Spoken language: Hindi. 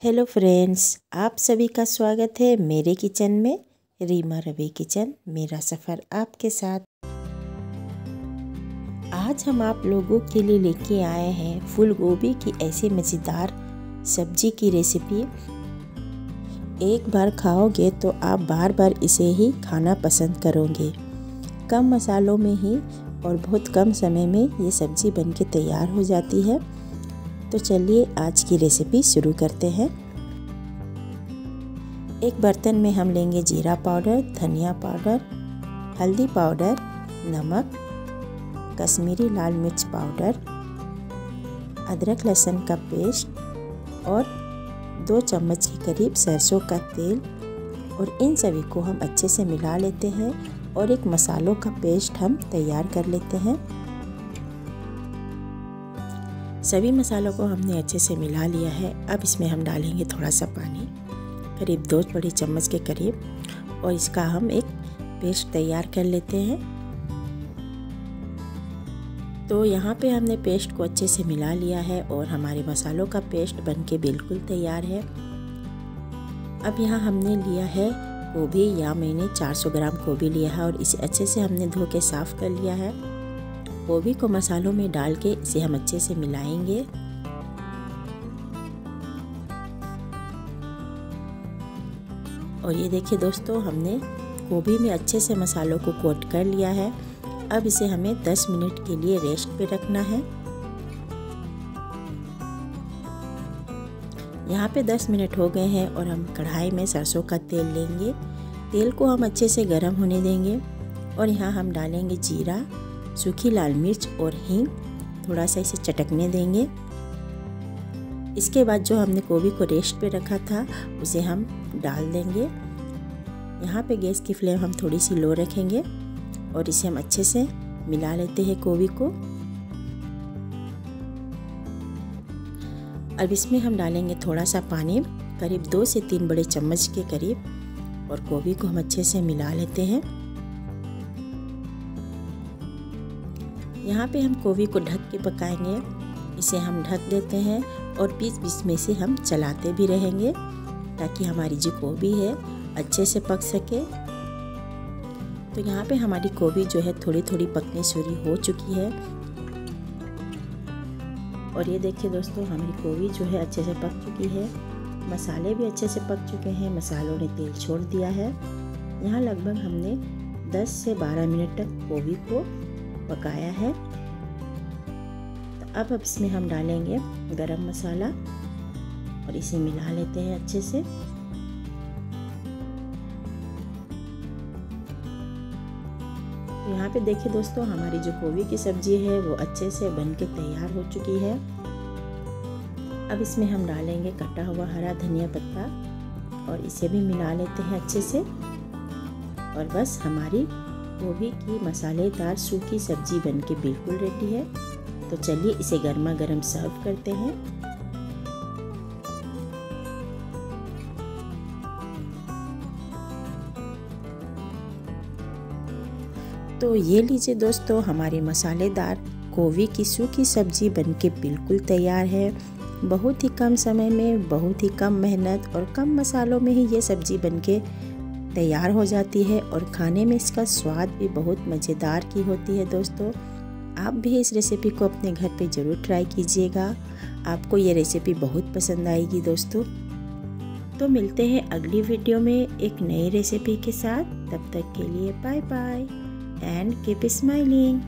हेलो फ्रेंड्स, आप सभी का स्वागत है मेरे किचन में। रीमा रवि किचन, मेरा सफ़र आपके साथ। आज हम आप लोगों के लिए लेके आए हैं फूल गोभी की ऐसी मज़ेदार सब्जी की रेसिपी। एक बार खाओगे तो आप बार बार इसे ही खाना पसंद करोगे। कम मसालों में ही और बहुत कम समय में ये सब्जी बनके तैयार हो जाती है। तो चलिए आज की रेसिपी शुरू करते हैं। एक बर्तन में हम लेंगे जीरा पाउडर, धनिया पाउडर, हल्दी पाउडर, नमक, कश्मीरी लाल मिर्च पाउडर, अदरक लहसुन का पेस्ट और 2 चम्मच के करीब सरसों का तेल। और इन सभी को हम अच्छे से मिला लेते हैं और एक मसालों का पेस्ट हम तैयार कर लेते हैं। सभी मसालों को हमने अच्छे से मिला लिया है। अब इसमें हम डालेंगे थोड़ा सा पानी, करीब 2 बड़ी चम्मच के करीब, और इसका हम एक पेस्ट तैयार कर लेते हैं। तो यहाँ पे हमने पेस्ट को अच्छे से मिला लिया है और हमारे मसालों का पेस्ट बनके बिल्कुल तैयार है। अब यहाँ हमने लिया है गोभी, या मैंने 400 ग्राम गोभी लिया है और इसे अच्छे से हमने धो के साफ़ कर लिया है। गोभी को मसालों में डाल के इसे हम अच्छे से मिलाएंगे। और ये देखिए दोस्तों, हमने गोभी में अच्छे से मसालों को कोट कर लिया है। अब इसे हमें 10 मिनट के लिए रेस्ट पे रखना है। यहाँ पे 10 मिनट हो गए हैं और हम कढ़ाई में सरसों का तेल लेंगे। तेल को हम अच्छे से गर्म होने देंगे और यहाँ हम डालेंगे जीरा, सूखी लाल मिर्च और हींग। थोड़ा सा इसे चटकने देंगे। इसके बाद जो हमने गोभी को रेस्ट पे रखा था उसे हम डाल देंगे। यहाँ पे गैस की फ्लेम हम थोड़ी सी लो रखेंगे और इसे हम अच्छे से मिला लेते हैं गोभी को। अब इसमें हम डालेंगे थोड़ा सा पानी, करीब 2 से 3 बड़े चम्मच के करीब, और गोभी को हम अच्छे से मिला लेते हैं। यहाँ पे हम गोभी को ढक के पकाएंगे। इसे हम ढक देते हैं और बीच-बीच में से हम चलाते भी रहेंगे ताकि हमारी जो गोभी है अच्छे से पक सके। तो यहाँ पे हमारी गोभी जो है थोड़ी थोड़ी पकनी शुरू हो चुकी है। और ये देखिए दोस्तों, हमारी गोभी जो है अच्छे से पक चुकी है। मसाले भी अच्छे से पक चुके हैं, मसालों ने तेल छोड़ दिया है। यहाँ लगभग हमने 10 से 12 मिनट तक गोभी को पकाया है। तो अब इसमें हम डालेंगे गरम मसाला और इसे मिला लेते हैं अच्छे से। तो यहाँ पे देखिए दोस्तों, हमारी जो गोभी की सब्जी है वो अच्छे से बनके तैयार हो चुकी है। अब इसमें हम डालेंगे कटा हुआ हरा धनिया पत्ता और इसे भी मिला लेते हैं अच्छे से। और बस हमारी गोभी की मसालेदार सूखी सब्जी बनके बिल्कुल रेडी है। तो चलिए इसे गर्मा गर्म सर्व करते हैं। तो ये लीजिए दोस्तों, हमारी मसालेदार गोभी की सूखी सब्जी बनके बिल्कुल तैयार है। बहुत ही कम समय में, बहुत ही कम मेहनत और कम मसालों में ही ये सब्जी बनके तैयार हो जाती है और खाने में इसका स्वाद भी बहुत मज़ेदार की होती है। दोस्तों, आप भी इस रेसिपी को अपने घर पे ज़रूर ट्राई कीजिएगा। आपको ये रेसिपी बहुत पसंद आएगी दोस्तों। तो मिलते हैं अगली वीडियो में एक नई रेसिपी के साथ। तब तक के लिए bye bye and keep smiling.